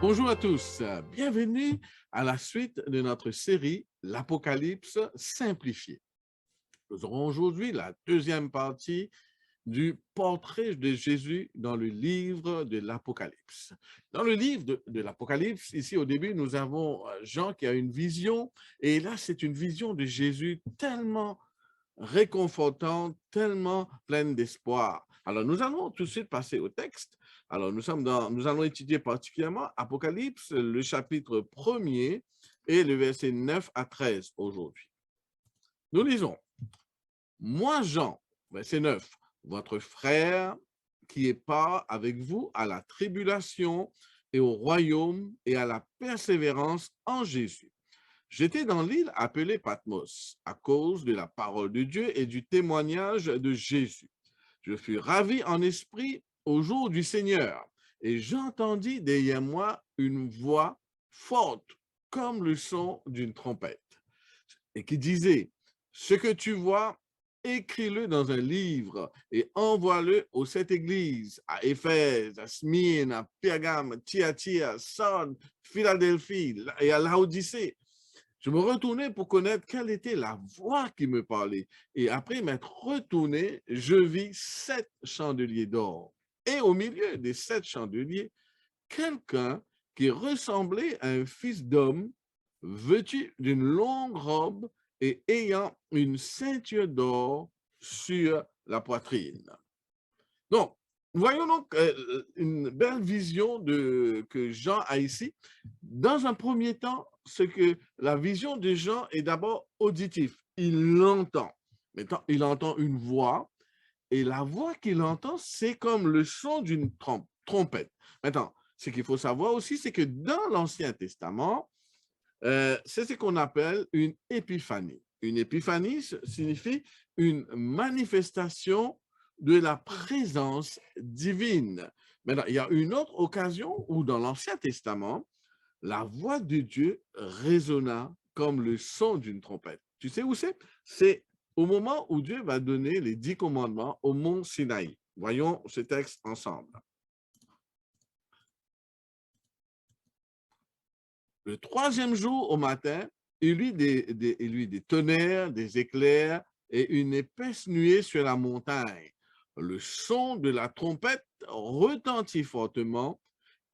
Bonjour à tous, bienvenue à la suite de notre série L'Apocalypse simplifié. Nous aurons aujourd'hui la deuxième partie du portrait de Jésus dans le livre de l'Apocalypse. Dans le livre de l'Apocalypse, ici au début, nous avons Jean qui a une vision, et là c'est une vision de Jésus tellement réconfortante, tellement pleine d'espoir. Alors, nous allons tout de suite passer au texte. Alors, nous allons étudier particulièrement Apocalypse, le chapitre 1er et le verset 9 à 13 aujourd'hui. Nous lisons, « Moi, Jean, verset 9, votre frère qui est part avec vous à la tribulation et au royaume et à la persévérance en Jésus. J'étais dans l'île appelée Patmos à cause de la parole de Dieu et du témoignage de Jésus. Je fus ravi en esprit au jour du Seigneur et j'entendis derrière moi une voix forte comme le son d'une trompette et qui disait, « Ce que tu vois, écris-le dans un livre et envoie-le aux 7 églises, à Éphèse, à Smyrne, à Pergame, Thyatire, Sardes, Philadelphie et à Laodicée. » Je me retournai pour connaître quelle était la voix qui me parlait. Et après m'être retourné, je vis 7 chandeliers d'or. Et au milieu des 7 chandeliers, quelqu'un qui ressemblait à un fils d'homme, vêtu d'une longue robe et ayant une ceinture d'or sur la poitrine. Donc, voyons donc une belle vision que Jean a ici. Dans un premier temps, c'est que la vision de Jean est d'abord auditive. Il l'entend. Maintenant, il entend une voix, et la voix qu'il entend, c'est comme le son d'une trompette. Maintenant, ce qu'il faut savoir aussi, c'est que dans l'Ancien Testament, c'est ce qu'on appelle une épiphanie. Une épiphanie signifie une manifestation de la présence divine. Maintenant, il y a une autre occasion où dans l'Ancien Testament, la voix de Dieu résonna comme le son d'une trompette. Tu sais où c'est? C'est au moment où Dieu va donner les 10 commandements au mont Sinaï. Voyons ce texte ensemble. Le 3e jour au matin, il y eut des tonnerres, des éclairs et une épaisse nuée sur la montagne. Le son de la trompette retentit fortement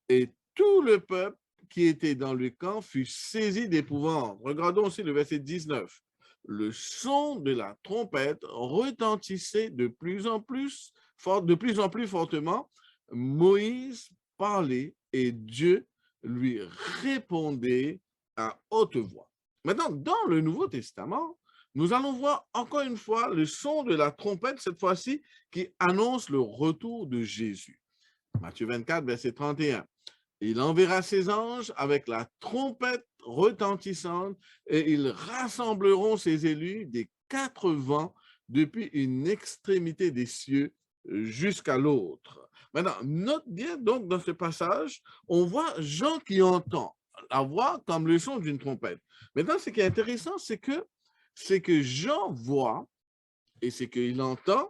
et tout le peuple qui était dans le camp fut saisi d'épouvante. Regardons aussi le verset 19. Le son de la trompette retentissait de plus en plus fortement. Moïse parlait et Dieu lui répondait à haute voix. Maintenant, dans le Nouveau Testament, nous allons voir encore une fois le son de la trompette, cette fois-ci, qui annonce le retour de Jésus. Matthieu 24, verset 31. Il enverra ses anges avec la trompette retentissante et ils rassembleront ses élus des 4 vents depuis une extrémité des cieux jusqu'à l'autre. Maintenant, note bien donc dans ce passage, on voit Jean qui entend la voix comme le son d'une trompette. Maintenant, ce qui est intéressant, c'est que Jean voit et ce qu'il entend,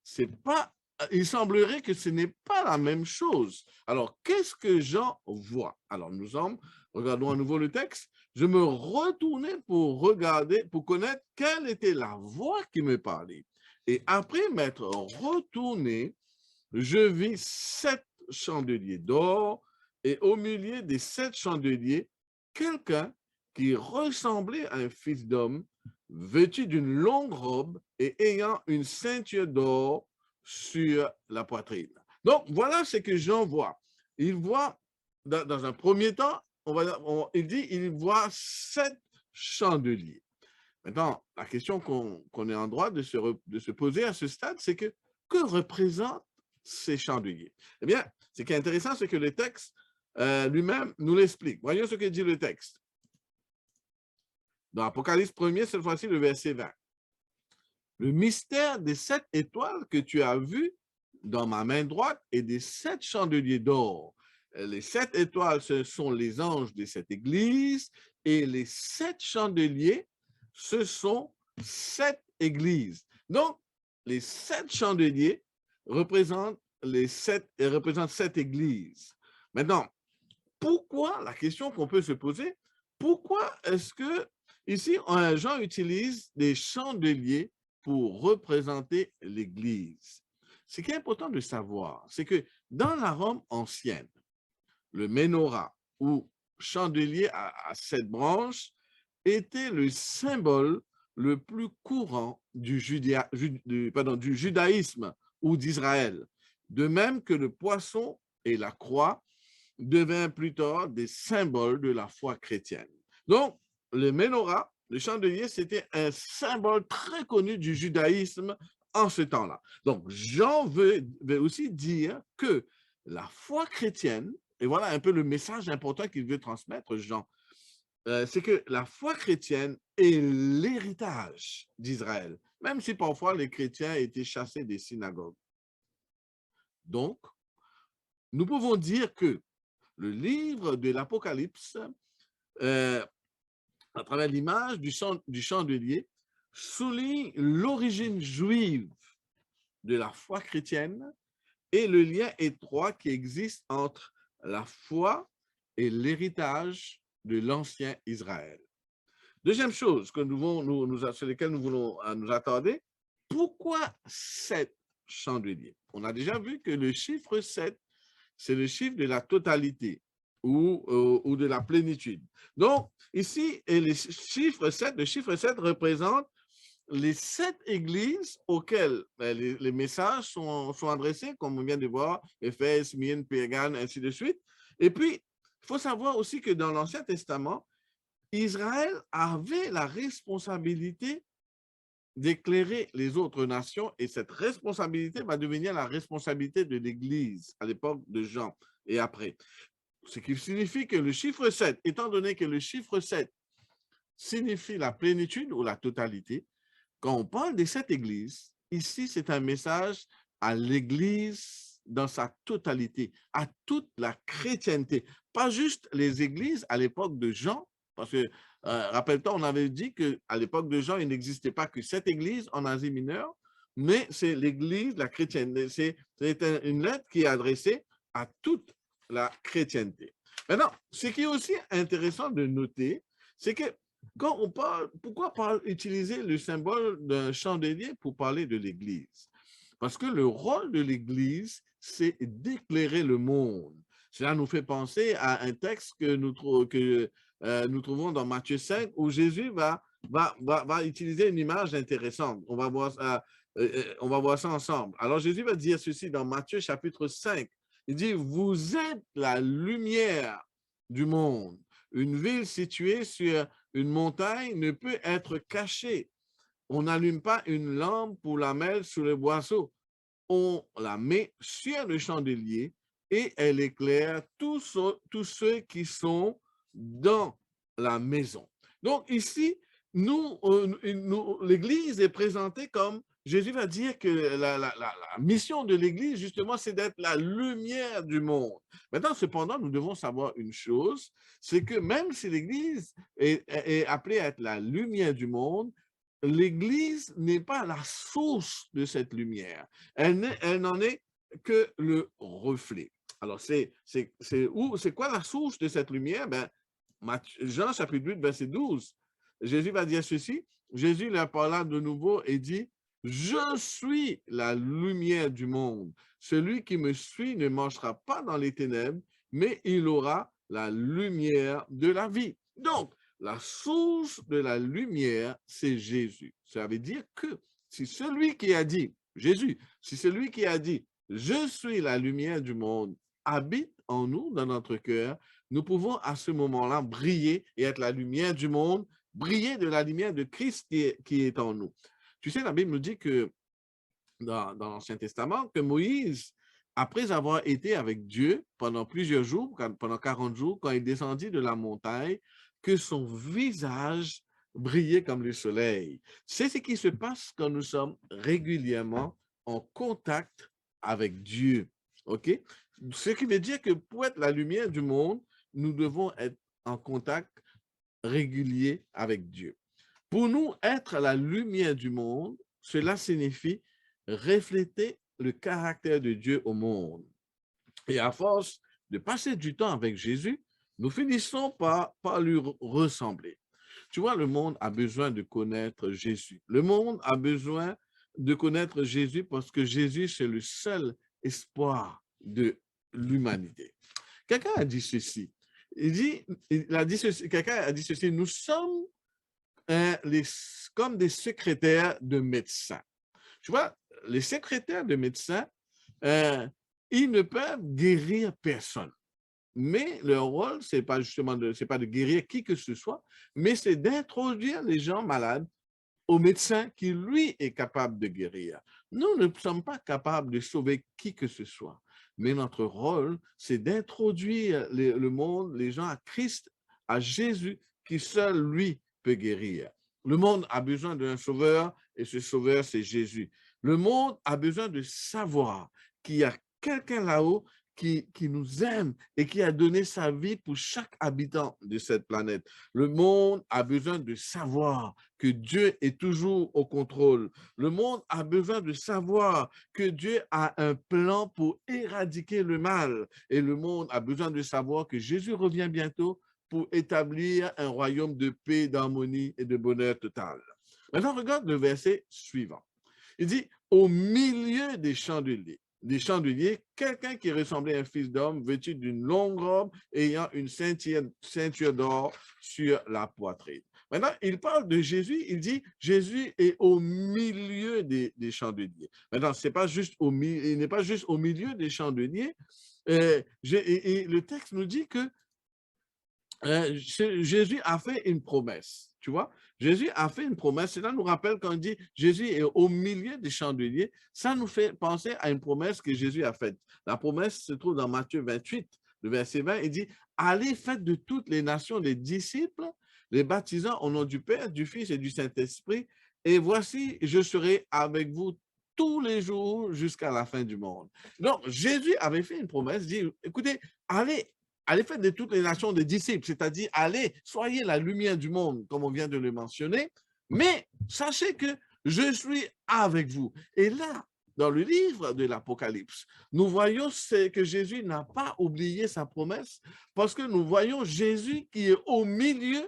c'est pas, il semblerait que ce n'est pas la même chose. Alors, qu'est-ce que Jean voit? Alors, regardons à nouveau le texte. Je me retournais pour regarder, pour connaître quelle était la voix qui me parlait. Et après m'être retourné, je vis 7 chandeliers d'or et au milieu des 7 chandeliers, quelqu'un qui ressemblait à un fils d'homme, vêtu d'une longue robe et ayant une ceinture d'or sur la poitrine. Donc, voilà ce que Jean voit. Il voit, dans un premier temps, il voit 7 chandeliers. Maintenant, la question qu'on est en droit de se poser à ce stade, c'est que représentent ces chandeliers? Eh bien, ce qui est intéressant, c'est que le texte lui-même nous l'explique. Voyons ce que dit le texte. Dans Apocalypse 1er, cette fois-ci, le verset 20. Le mystère des 7 étoiles que tu as vues dans ma main droite et des 7 chandeliers d'or. Les 7 étoiles, ce sont les anges des 7 églises et les 7 chandeliers, ce sont 7 églises. Donc, les 7 chandeliers représentent 7 églises. Maintenant, pourquoi, la question qu'on peut se poser, pourquoi est-ce que ici, Jean utilise des chandeliers pour représenter l'Église? Ce qui est important de savoir, c'est que dans la Rome ancienne, le menorah ou chandelier à 7 branches était le symbole le plus courant du judaïsme ou d'Israël, de même que le poisson et la croix devint plus tard des symboles de la foi chrétienne. Donc, le menorah, le chandelier, c'était un symbole très connu du judaïsme en ce temps-là. Donc, Jean veut aussi dire que la foi chrétienne, et voilà un peu le message important qu'il veut transmettre, Jean, c'est que la foi chrétienne est l'héritage d'Israël, même si parfois les chrétiens étaient chassés des synagogues. Donc, nous pouvons dire que le livre de l'Apocalypse, à travers l'image du chandelier, souligne l'origine juive de la foi chrétienne et le lien étroit qui existe entre la foi et l'héritage de l'ancien Israël. Deuxième chose que sur laquelle nous voulons nous attarder, pourquoi 7 chandeliers? On a déjà vu que le chiffre 7, c'est le chiffre de la totalité ou de la plénitude. Donc, ici, le chiffre 7 représente les 7 églises auxquelles les messages sont adressés, comme on vient de voir, Éphèse, Smyrne, Pérgame, ainsi de suite. Et puis, il faut savoir aussi que dans l'Ancien Testament, Israël avait la responsabilité d'éclairer les autres nations et cette responsabilité va devenir la responsabilité de l'Église à l'époque de Jean et après. Ce qui signifie que le chiffre 7, étant donné que le chiffre 7 signifie la plénitude ou la totalité, quand on parle des 7 églises, ici c'est un message à l'Église dans sa totalité, à toute la chrétienté, pas juste les églises à l'époque de Jean, parce que, rappelle-toi, on avait dit qu'à l'époque de Jean, il n'existait pas que 7 églises en Asie mineure, mais c'est l'église, la chrétienté. C'est une lettre qui est adressée à toute la chrétienté. Maintenant, ce qui est aussi intéressant de noter, c'est que quand on parle, pourquoi utiliser le symbole d'un chandelier pour parler de l'Église? Parce que le rôle de l'Église, c'est d'éclairer le monde. Cela nous fait penser à un texte que nous trouvons dans Matthieu 5, où Jésus va utiliser une image intéressante. On va voir ça ensemble. Alors Jésus va dire ceci dans Matthieu chapitre 5. Il dit, vous êtes la lumière du monde. Une ville située sur une montagne ne peut être cachée. On n'allume pas une lampe pour la mettre sous le boisseau. On la met sur le chandelier et elle éclaire tous ceux qui sont dans la maison. Donc ici, l'Église est présentée comme, Jésus va dire que la mission de l'Église, justement, c'est d'être la lumière du monde. Maintenant, cependant, nous devons savoir une chose, c'est que même si l'Église est appelée à être la lumière du monde, l'Église n'est pas la source de cette lumière. Elle n'en est que le reflet. Alors, c'est quoi la source de cette lumière? Ben, Jean chapitre 8, verset 12. Jésus va dire ceci. Jésus leur parla de nouveau et dit, « Je suis la lumière du monde. Celui qui me suit ne marchera pas dans les ténèbres, mais il aura la lumière de la vie. » Donc, la source de la lumière, c'est Jésus. Ça veut dire que si celui qui a dit, Jésus, si celui qui a dit, je suis la lumière du monde, habite en nous, dans notre cœur, nous pouvons à ce moment-là briller et être la lumière du monde, briller de la lumière de Christ qui est en nous. Tu sais, la Bible nous dit que dans l'Ancien Testament, que Moïse, après avoir été avec Dieu pendant plusieurs jours, pendant 40 jours, quand il descendit de la montagne, que son visage brillait comme le soleil. C'est ce qui se passe quand nous sommes régulièrement en contact avec Dieu. OK? Ce qui veut dire que pour être la lumière du monde, nous devons être en contact régulier avec Dieu. Pour nous, être la lumière du monde, cela signifie refléter le caractère de Dieu au monde. Et à force de passer du temps avec Jésus, nous finissons par lui ressembler. Tu vois, le monde a besoin de connaître Jésus. Le monde a besoin de connaître Jésus parce que Jésus, c'est le seul espoir de l'humanité. Quelqu'un a dit ceci. Il a dit ceci, quelqu'un a dit ceci, nous sommes comme des secrétaires de médecins. Tu vois, les secrétaires de médecins, euh, ils ne peuvent guérir personne. Mais leur rôle, ce n'est pas justement c'est pas de guérir qui que ce soit, mais c'est d'introduire les gens malades au médecin qui, lui, est capable de guérir. Nous ne sommes pas capables de sauver qui que ce soit, mais notre rôle, c'est d'introduire le monde, les gens à Christ, à Jésus, qui seul, lui, peut guérir. Le monde a besoin d'un sauveur, et ce sauveur, c'est Jésus. Le monde a besoin de savoir qu'il y a quelqu'un là-haut qui nous aime et qui a donné sa vie pour chaque habitant de cette planète. Le monde a besoin de savoir que Dieu est toujours au contrôle. Le monde a besoin de savoir que Dieu a un plan pour éradiquer le mal. Et le monde a besoin de savoir que Jésus revient bientôt pour établir un royaume de paix, d'harmonie et de bonheur total. Maintenant, regarde le verset suivant. Il dit, au milieu des chandeliers, quelqu'un qui ressemblait à un fils d'homme, vêtu d'une longue robe, ayant une ceinture d'or sur la poitrine. Maintenant, il parle de Jésus, il dit, Jésus est au milieu des chandeliers. Maintenant, il n'est pas juste au milieu des chandeliers. Et le texte nous dit que Jésus a fait une promesse, tu vois. Jésus a fait une promesse. Cela nous rappelle quand on dit Jésus est au milieu des chandeliers. Ça nous fait penser à une promesse que Jésus a faite. La promesse se trouve dans Matthieu 28, le verset 20. Il dit, allez, faites de toutes les nations des disciples, les baptisant au nom du Père, du Fils et du Saint-Esprit. Et voici, je serai avec vous tous les jours jusqu'à la fin du monde. Donc, Jésus avait fait une promesse, dit, écoutez, allez faire de toutes les nations des disciples, c'est-à-dire allez, soyez la lumière du monde, comme on vient de le mentionner, mais sachez que je suis avec vous. Et là, dans le livre de l'Apocalypse, nous voyons que Jésus n'a pas oublié sa promesse parce que nous voyons Jésus qui est au milieu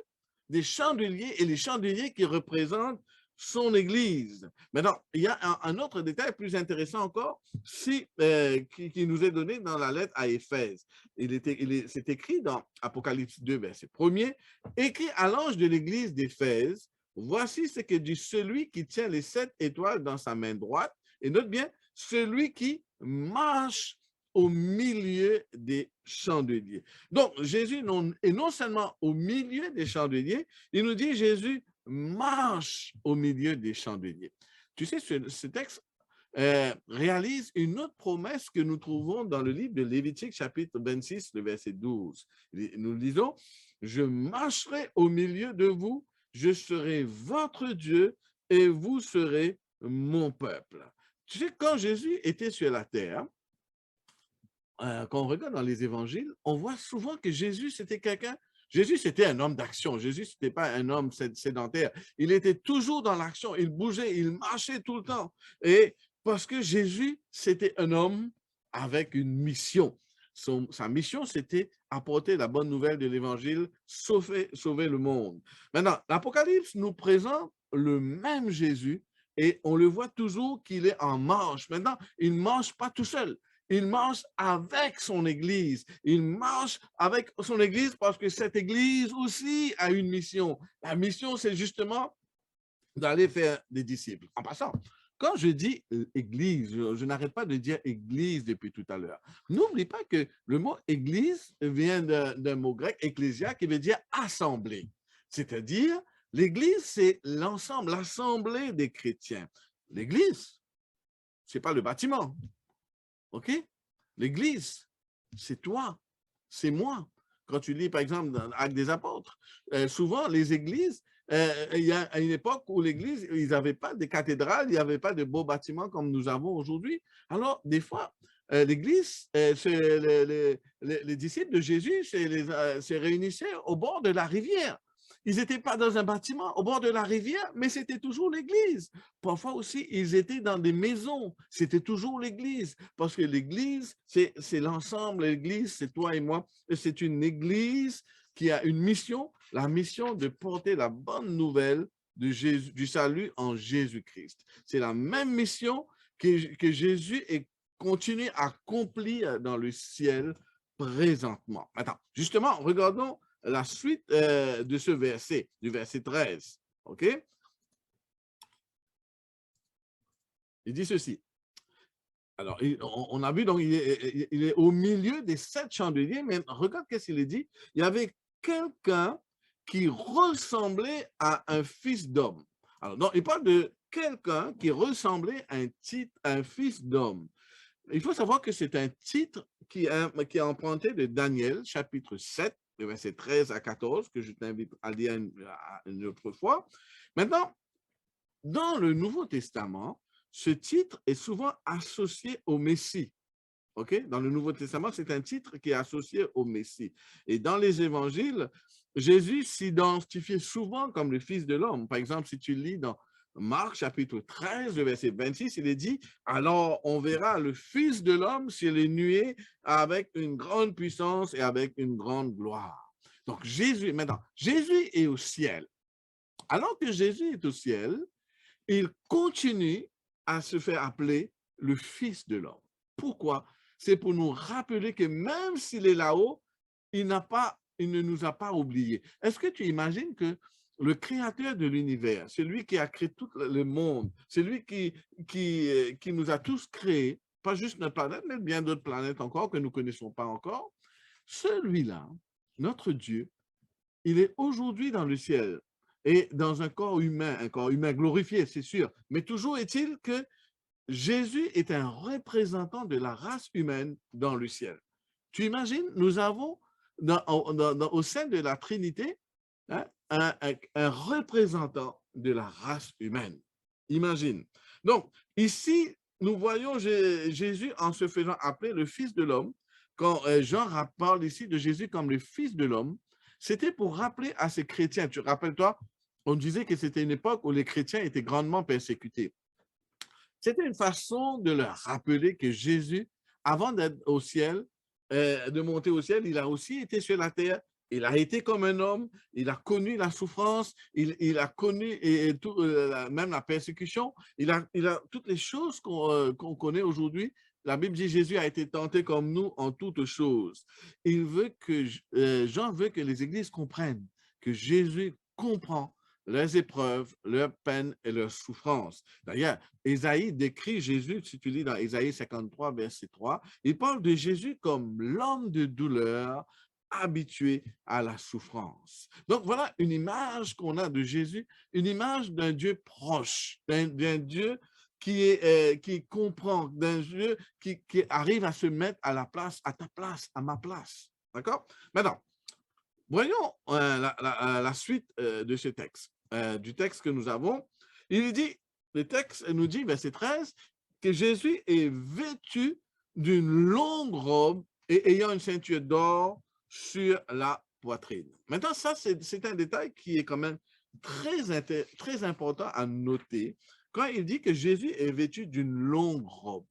des chandeliers et les chandeliers qui représentent son Église. Maintenant, il y a un autre détail plus intéressant encore qui nous est donné dans la lettre à Éphèse. C'est écrit dans Apocalypse 2, verset 1er, écrit à l'ange de l'Église d'Éphèse, voici ce que dit celui qui tient les 7 étoiles dans sa main droite, et note bien, celui qui marche au milieu des chandeliers. Donc, Jésus est non seulement au milieu des chandeliers, il nous dit Jésus marche au milieu des chandeliers. Tu sais, ce texte réalise une autre promesse que nous trouvons dans le livre de Lévitique, chapitre 26, le verset 12. Nous lisons, « Je marcherai au milieu de vous, je serai votre Dieu et vous serez mon peuple. » Tu sais, quand Jésus était sur la terre, quand on regarde dans les évangiles, on voit souvent que Jésus, c'était un homme d'action. Jésus, ce n'était pas un homme sédentaire. Il était toujours dans l'action. Il bougeait, il marchait tout le temps. Et parce que Jésus, c'était un homme avec une mission. Sa mission, c'était apporter la bonne nouvelle de l'évangile, sauver le monde. Maintenant, l'Apocalypse nous présente le même Jésus et on le voit toujours qu'il est en marche. Maintenant, il ne marche pas tout seul. Il marche avec son Église. Il marche avec son Église parce que cette Église aussi a une mission. La mission, c'est justement d'aller faire des disciples. En passant, quand je dis Église, je n'arrête pas de dire Église depuis tout à l'heure. N'oublie pas que le mot Église vient d'un mot grec, ecclésia, qui veut dire assemblée. C'est-à-dire, l'Église, c'est l'ensemble, l'assemblée des chrétiens. L'Église, ce n'est pas le bâtiment. OK? L'Église, c'est toi, c'est moi. Quand tu lis, par exemple, dans l'Acte des Apôtres, souvent, les églises, il y a une époque où l'Église, ils n'avaient pas de cathédrales, il n'y avait pas de beaux bâtiments comme nous avons aujourd'hui. Alors, des fois, l'Église, les disciples de Jésus se réunissaient au bord de la rivière. ils n'étaient pas dans un bâtiment au bord de la rivière, mais c'était toujours l'église. Parfois aussi, ils étaient dans des maisons, c'était toujours l'église, parce que l'église, c'est l'ensemble, l'église, c'est toi et moi, et c'est une église qui a une mission, la mission de porter la bonne nouvelle de Jésus, du salut en Jésus-Christ. C'est la même mission que Jésus continue à accomplir dans le ciel présentement. Attends, justement, regardons la suite de ce verset, du verset 13. OK? Il dit ceci. Alors, on a vu, donc, il est au milieu des 7 chandeliers, mais regarde qu'est-ce qu'il dit. Il y avait quelqu'un qui ressemblait à un fils d'homme. Alors, donc, il parle de quelqu'un qui ressemblait à un fils d'homme. Il faut savoir que c'est un titre qui est emprunté de Daniel, chapitre 7, versets 13 à 14, que je t'invite à lire une autre fois. Maintenant, dans le Nouveau Testament, ce titre est souvent associé au Messie. Okay? Dans le Nouveau Testament, c'est un titre qui est associé au Messie. Et dans les évangiles, Jésus s'identifiait souvent comme le Fils de l'homme. Par exemple, si tu lis dans Marc chapitre 13, verset 26, il est dit, alors on verra le Fils de l'homme sur les nuées avec une grande puissance et avec une grande gloire. Donc Jésus, maintenant, Jésus est au ciel. Alors que Jésus est au ciel, il continue à se faire appeler le Fils de l'homme. Pourquoi? C'est pour nous rappeler que même s'il est là-haut, il ne nous a pas oubliés. Est-ce que tu imagines que le créateur de l'univers, celui qui a créé tout le monde, celui qui nous a tous créés, pas juste notre planète, mais bien d'autres planètes encore que nous ne connaissons pas encore, celui-là, notre Dieu, il est aujourd'hui dans le ciel et dans un corps humain glorifié, c'est sûr. Mais toujours est-il que Jésus est un représentant de la race humaine dans le ciel. Tu imagines, nous avons au sein de la Trinité hein, un représentant de la race humaine. Imagine. Donc, ici, nous voyons Jésus en se faisant appeler le Fils de l'homme. Quand Jean parle ici de Jésus comme le Fils de l'homme, c'était pour rappeler à ces chrétiens, tu rappelles-toi, on disait que c'était une époque où les chrétiens étaient grandement persécutés. C'était une façon de leur rappeler que Jésus, avant d'être au ciel, de monter au ciel, il a aussi été sur la terre. Il a été comme un homme, il a connu la souffrance, il a connu même la persécution, il a toutes les choses qu'on connaît aujourd'hui. La Bible dit Jésus a été tenté comme nous en toutes choses. Jean veut que les églises comprennent que Jésus comprend leurs épreuves, leurs peines et leurs souffrances. D'ailleurs, Ésaïe décrit Jésus, si tu lis dans Ésaïe 53, verset 3, il parle de Jésus comme l'homme de douleur, habitué à la souffrance. Donc, voilà une image qu'on a de Jésus, une image d'un Dieu proche, d'un Dieu qui comprend, d'un Dieu qui arrive à se mettre à la place, à ta place, à ma place. D'accord? Maintenant, voyons la suite de ce texte, du texte que nous avons. Il dit, le texte nous dit, verset 13, que Jésus est vêtu d'une longue robe et ayant une ceinture d'or sur la poitrine. Maintenant, ça, c'est un détail qui est quand même très important à noter quand il dit que Jésus est vêtu d'une longue robe.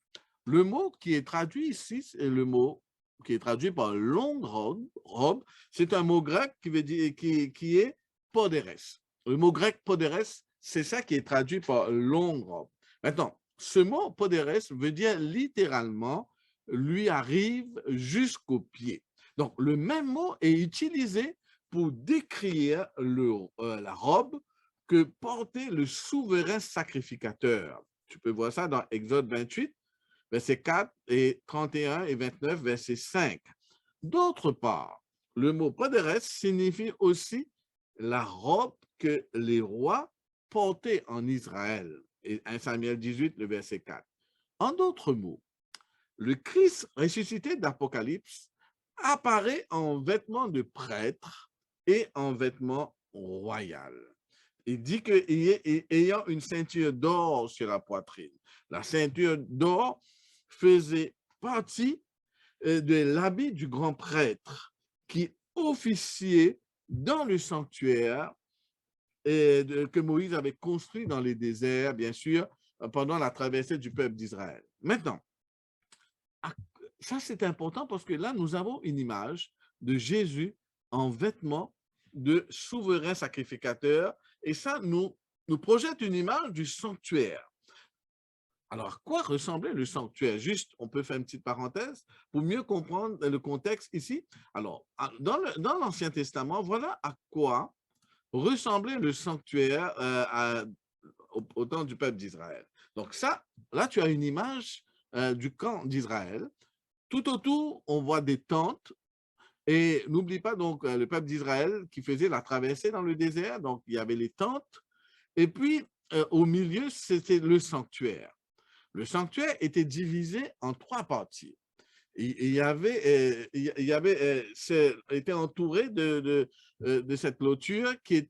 Le mot qui est traduit ici, c'est le mot qui est traduit par longue robe, c'est un mot grec qui veut dire qui est poderes. Le mot grec poderes, c'est ça qui est traduit par longue robe. Maintenant, ce mot poderes veut dire littéralement lui arrive jusqu'aux pieds. Donc, le même mot est utilisé pour décrire la robe que portait le souverain sacrificateur. Tu peux voir ça dans Exode 28, verset 4 et 31 et 29, verset 5. D'autre part, le mot poderes signifie aussi la robe que les rois portaient en Israël. Et 1 Samuel 18, le verset 4. En d'autres mots, le Christ ressuscité d'Apocalypse apparaît en vêtements de prêtre et en vêtements royal. Il dit qu'ayant une ceinture d'or sur la poitrine. La ceinture d'or faisait partie de l'habit du grand prêtre qui officiait dans le sanctuaire que Moïse avait construit dans les déserts, bien sûr, pendant la traversée du peuple d'Israël. Maintenant, ça c'est important parce que là, nous avons une image de Jésus en vêtements de souverain sacrificateur et ça nous projette une image du sanctuaire. Alors, à quoi ressemblait le sanctuaire? Juste, on peut faire une petite parenthèse pour mieux comprendre le contexte ici. Alors, dans l'Ancien Testament, voilà à quoi ressemblait le sanctuaire au temps du peuple d'Israël. Donc ça, là, tu as une image du camp d'Israël. Tout autour, on voit des tentes. Et n'oublie pas donc le peuple d'Israël qui faisait la traversée dans le désert. Donc, il y avait les tentes. Et puis, au milieu, c'était le sanctuaire. Le sanctuaire était divisé en 3 parties. Il était entouré de cette clôture qui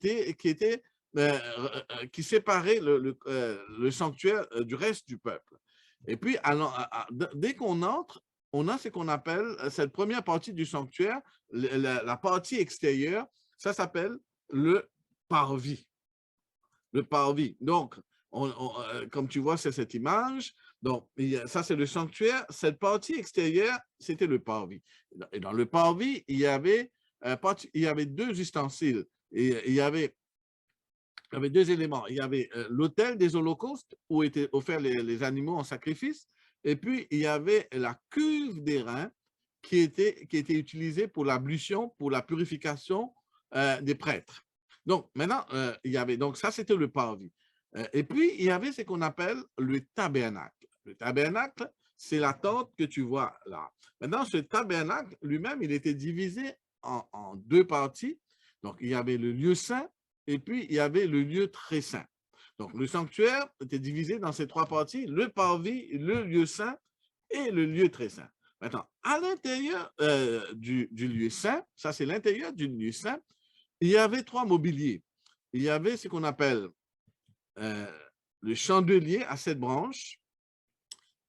séparait le sanctuaire du reste du peuple. Et puis, dès qu'on entre, on a ce qu'on appelle cette première partie du sanctuaire, la partie extérieure, ça s'appelle le parvis. Le parvis. Donc, comme tu vois, c'est cette image. Donc, ça, c'est le sanctuaire. Cette partie extérieure, c'était le parvis. Et dans le parvis, il y avait 2 ustensiles. Et il y avait 2 éléments. Il y avait l'autel des holocaustes où étaient offerts les animaux en sacrifice. Et puis, il y avait la cuve d'airain qui était utilisée pour l'ablution, pour la purification des prêtres. Donc, maintenant, donc ça, c'était le parvis. Et puis, il y avait ce qu'on appelle le tabernacle. Le tabernacle, c'est la tente que tu vois là. Maintenant, ce tabernacle lui-même, il était divisé en 2 parties. Donc, il y avait le lieu saint et puis il y avait le lieu très saint. Donc, le sanctuaire était divisé dans ces 3 parties, le parvis, le lieu saint et le lieu très saint. Maintenant, à l'intérieur du lieu saint, ça c'est l'intérieur du lieu saint, il y avait 3 mobiliers. Il y avait ce qu'on appelle le chandelier à 7 branches,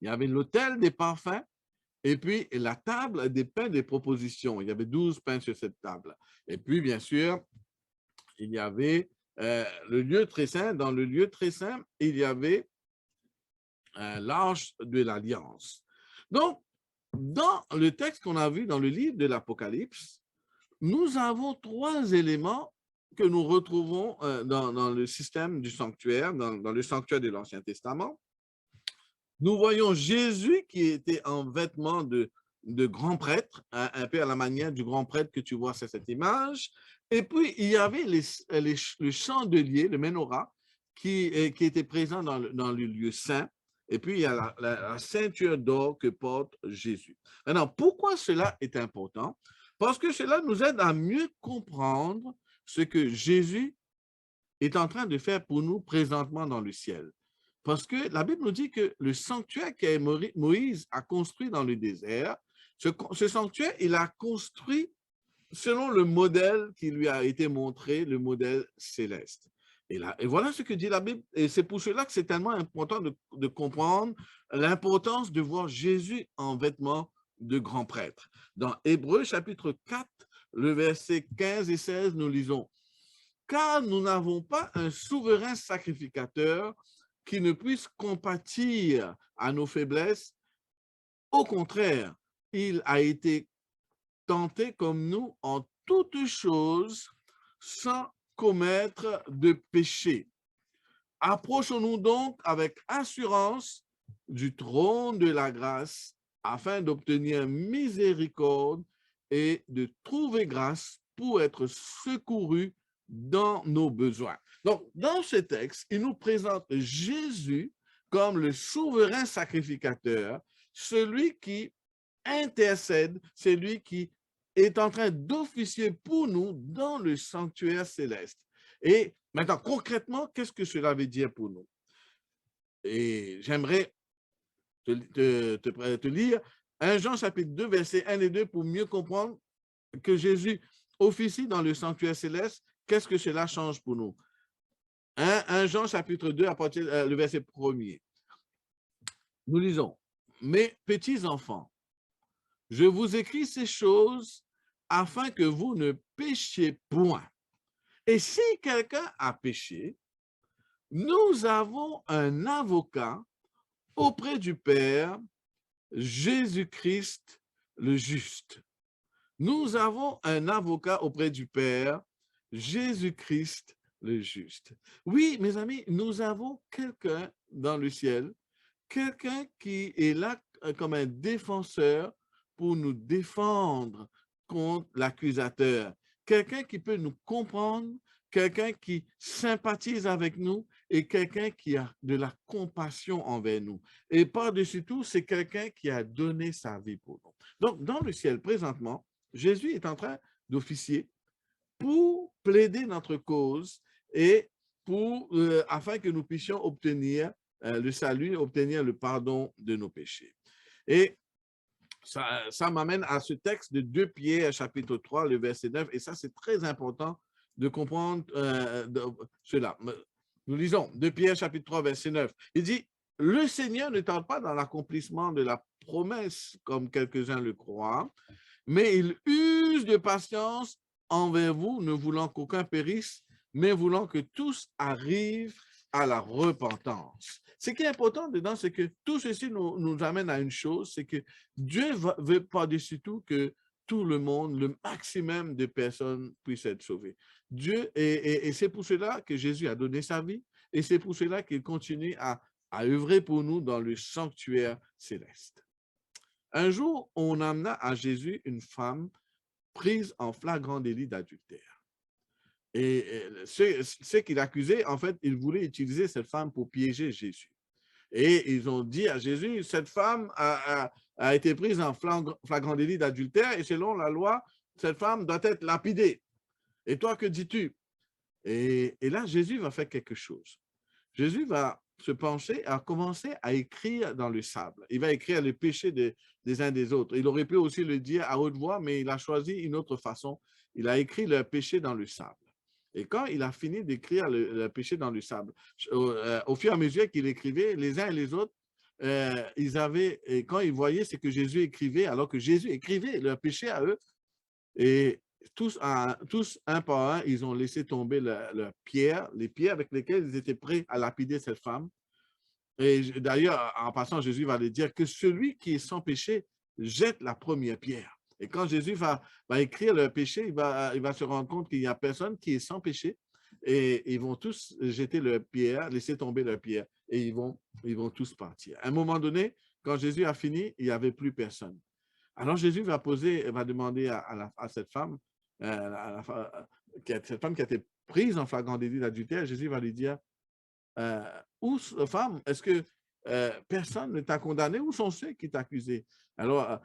il y avait l'autel des parfums, et puis la table des pains des propositions. Il y avait 12 pains sur cette table. Et puis, bien sûr, il y avait le lieu très saint. Dans le lieu très saint, il y avait l'arche de l'Alliance. Donc, dans le texte qu'on a vu dans le livre de l'Apocalypse, nous avons 3 éléments que nous retrouvons dans le système du sanctuaire, dans le sanctuaire de l'Ancien Testament. Nous voyons Jésus qui était en vêtements de grand prêtre, un peu à la manière du grand prêtre que tu vois sur cette image. Et puis, il y avait le chandelier, le menorah, qui était présent dans le lieu saint. Et puis, il y a la ceinture d'or que porte Jésus. Maintenant, pourquoi cela est important? Parce que cela nous aide à mieux comprendre ce que Jésus est en train de faire pour nous présentement dans le ciel. Parce que la Bible nous dit que le sanctuaire que Moïse a construit dans le désert, ce sanctuaire, il a construit selon le modèle qui lui a été montré, le modèle céleste. Et voilà ce que dit la Bible. Et c'est pour cela que c'est tellement important de comprendre l'importance de voir Jésus en vêtements de grand prêtre. Dans Hébreux chapitre 4, le verset 15 et 16, nous lisons « Car nous n'avons pas un souverain sacrificateur qui ne puisse compatir à nos faiblesses. Au contraire, il a été tenté comme nous en toutes choses sans commettre de péché. Approchons-nous donc avec assurance du trône de la grâce afin d'obtenir miséricorde et de trouver grâce pour être secourus dans nos besoins. » Donc, dans ce texte, il nous présente Jésus comme le souverain sacrificateur, celui qui intercède, celui qui est en train d'officier pour nous dans le sanctuaire céleste. Et maintenant, concrètement, qu'est-ce que cela veut dire pour nous? Et j'aimerais te lire 1 Jean chapitre 2, versets 1 et 2 pour mieux comprendre que Jésus officie dans le sanctuaire céleste. Qu'est-ce que cela change pour nous? 1 Jean chapitre 2, à partir du verset 1er. Nous lisons, « Mes petits enfants, je vous écris ces choses afin que vous ne péchiez point. Et si quelqu'un a péché, nous avons un avocat auprès du Père, Jésus-Christ le juste. Nous avons un avocat auprès du Père, Jésus-Christ le juste. Oui, mes amis, nous avons quelqu'un dans le ciel, quelqu'un qui est là comme un défenseur pour nous défendre contre l'accusateur. Quelqu'un qui peut nous comprendre, quelqu'un qui sympathise avec nous et quelqu'un qui a de la compassion envers nous. Et par-dessus tout, c'est quelqu'un qui a donné sa vie pour nous. Donc, dans le ciel, présentement, Jésus est en train d'officier pour plaider notre cause et afin que nous puissions obtenir le salut, obtenir le pardon de nos péchés. Et ça m'amène à ce texte de 2 Pierre, chapitre 3, le verset 9, et ça, c'est très important de comprendre cela. Nous lisons 2 Pierre, chapitre 3, verset 9. Il dit, « Le Seigneur ne tarde pas dans l'accomplissement de la promesse, comme quelques-uns le croient, mais il use de patience envers vous, ne voulant qu'aucun périsse, mais voulant que tous arrivent à la repentance. » Ce qui est important dedans, c'est que tout ceci nous amène à une chose, c'est que Dieu veut par-dessus tout que tout le monde, le maximum de personnes puissent être sauvées. Dieu, et c'est pour cela que Jésus a donné sa vie, et c'est pour cela qu'il continue à œuvrer pour nous dans le sanctuaire céleste. Un jour, on amena à Jésus une femme prise en flagrant délit d'adultère. Et ceux qui l'accusaient, en fait, ils voulaient utiliser cette femme pour piéger Jésus. Et ils ont dit à Jésus, cette femme a été prise en flagrant délit d'adultère et selon la loi, cette femme doit être lapidée. Et toi, que dis-tu? Et là, Jésus va faire quelque chose. Jésus va se pencher et commencer à écrire dans le sable. Il va écrire les péchés des uns des autres. Il aurait pu aussi le dire à haute voix, mais il a choisi une autre façon. Il a écrit le péché dans le sable. Et quand il a fini d'écrire le péché dans le sable, au fur et à mesure qu'il écrivait, les uns et les autres, et quand ils voyaient ce que Jésus écrivait, alors que Jésus écrivait leur péché à eux, et tous un par un, ils ont laissé tomber leurs pierres, les pierres avec lesquelles ils étaient prêts à lapider cette femme. Et d'ailleurs, en passant, Jésus va leur dire que celui qui est sans péché jette la première pierre. Et quand Jésus va écrire leur péché, il va se rendre compte qu'il n'y a personne qui est sans péché. Et ils vont tous jeter leur pierre, laisser tomber leur pierre. Et ils vont tous partir. À un moment donné, quand Jésus a fini, il n'y avait plus personne. Alors Jésus va demander à cette femme, cette femme qui a été prise en flagrant délit d'adultère, Jésus va lui dire, où, femme, est-ce que personne ne t'a condamné? Où sont ceux qui t'accusaient? Alors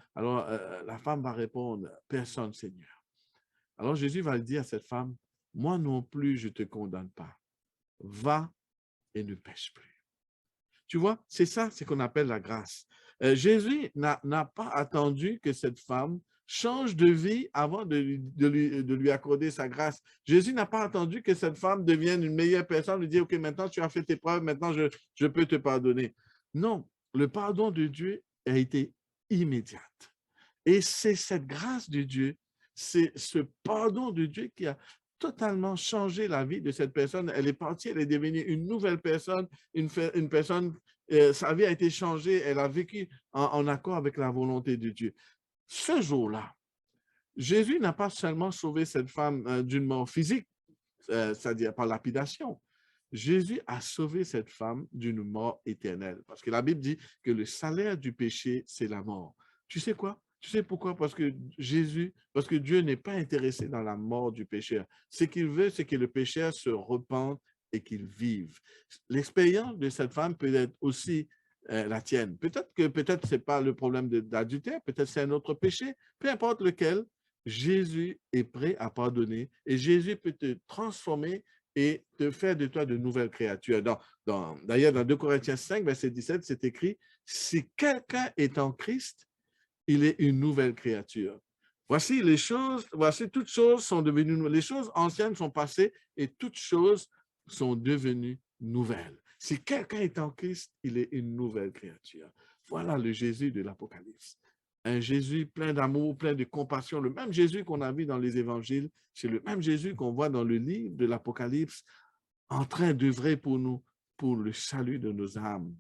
la femme va répondre, personne, Seigneur. Alors Jésus va dire à cette femme, moi non plus, je ne te condamne pas. Va et ne pêche plus. Tu vois, c'est ça, c'est qu'on appelle la grâce. Jésus n'a pas attendu que cette femme change de vie avant de lui accorder sa grâce. Jésus n'a pas attendu que cette femme devienne une meilleure personne, lui dire, OK, maintenant tu as fait tes preuves, maintenant je peux te pardonner. Non, le pardon de Dieu a été immédiat. Et c'est cette grâce de Dieu, c'est ce pardon de Dieu qui a totalement changé la vie de cette personne. Elle est partie, elle est devenue une nouvelle personne, une personne, sa vie a été changée, elle a vécu en accord avec la volonté de Dieu. Ce jour-là, Jésus n'a pas seulement sauvé cette femme d'une mort physique, c'est-à-dire par lapidation. Jésus a sauvé cette femme d'une mort éternelle. Parce que la Bible dit que le salaire du péché, c'est la mort. Tu sais quoi? Tu sais pourquoi? Parce que Dieu n'est pas intéressé dans la mort du pécheur. Ce qu'il veut, c'est que le pécheur se repente et qu'il vive. L'expérience de cette femme peut être aussi la tienne. Peut-être c'est pas le problème d'adultère, peut-être c'est un autre péché, peu importe lequel, Jésus est prêt à pardonner et Jésus peut te transformer et te faire de toi de nouvelles créatures. D'ailleurs, dans 2 Corinthiens 5, verset 17, c'est écrit, « Si quelqu'un est en Christ, il est une nouvelle créature. » Voici toutes choses sont devenues, les choses anciennes sont passées et toutes choses sont devenues nouvelles. Si quelqu'un est en Christ, il est une nouvelle créature. Voilà le Jésus de l'Apocalypse. un Jésus plein d'amour, plein de compassion, le même Jésus qu'on a vu dans les évangiles, c'est le même Jésus qu'on voit dans le livre de l'Apocalypse en train d'œuvrer pour nous, pour le salut de nos âmes.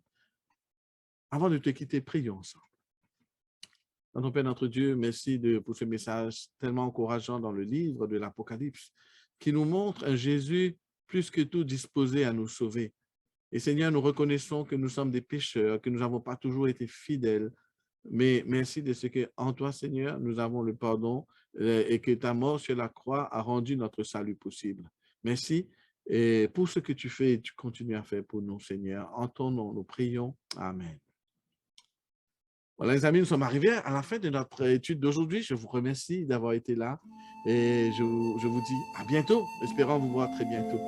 Avant de te quitter, prions ensemble. Notre Père, notre Dieu, merci pour ce message tellement encourageant dans le livre de l'Apocalypse, qui nous montre un Jésus plus que tout disposé à nous sauver. Et Seigneur, nous reconnaissons que nous sommes des pécheurs, que nous n'avons pas toujours été fidèles, mais merci de ce qu'en toi, Seigneur, nous avons le pardon et que ta mort sur la croix a rendu notre salut possible. Merci et pour ce que tu fais et tu continues à faire pour nous, Seigneur. En ton nom, nous prions. Amen. Voilà, les amis, nous sommes arrivés à la fin de notre étude d'aujourd'hui. Je vous remercie d'avoir été là et je vous dis à bientôt, espérant vous voir très bientôt.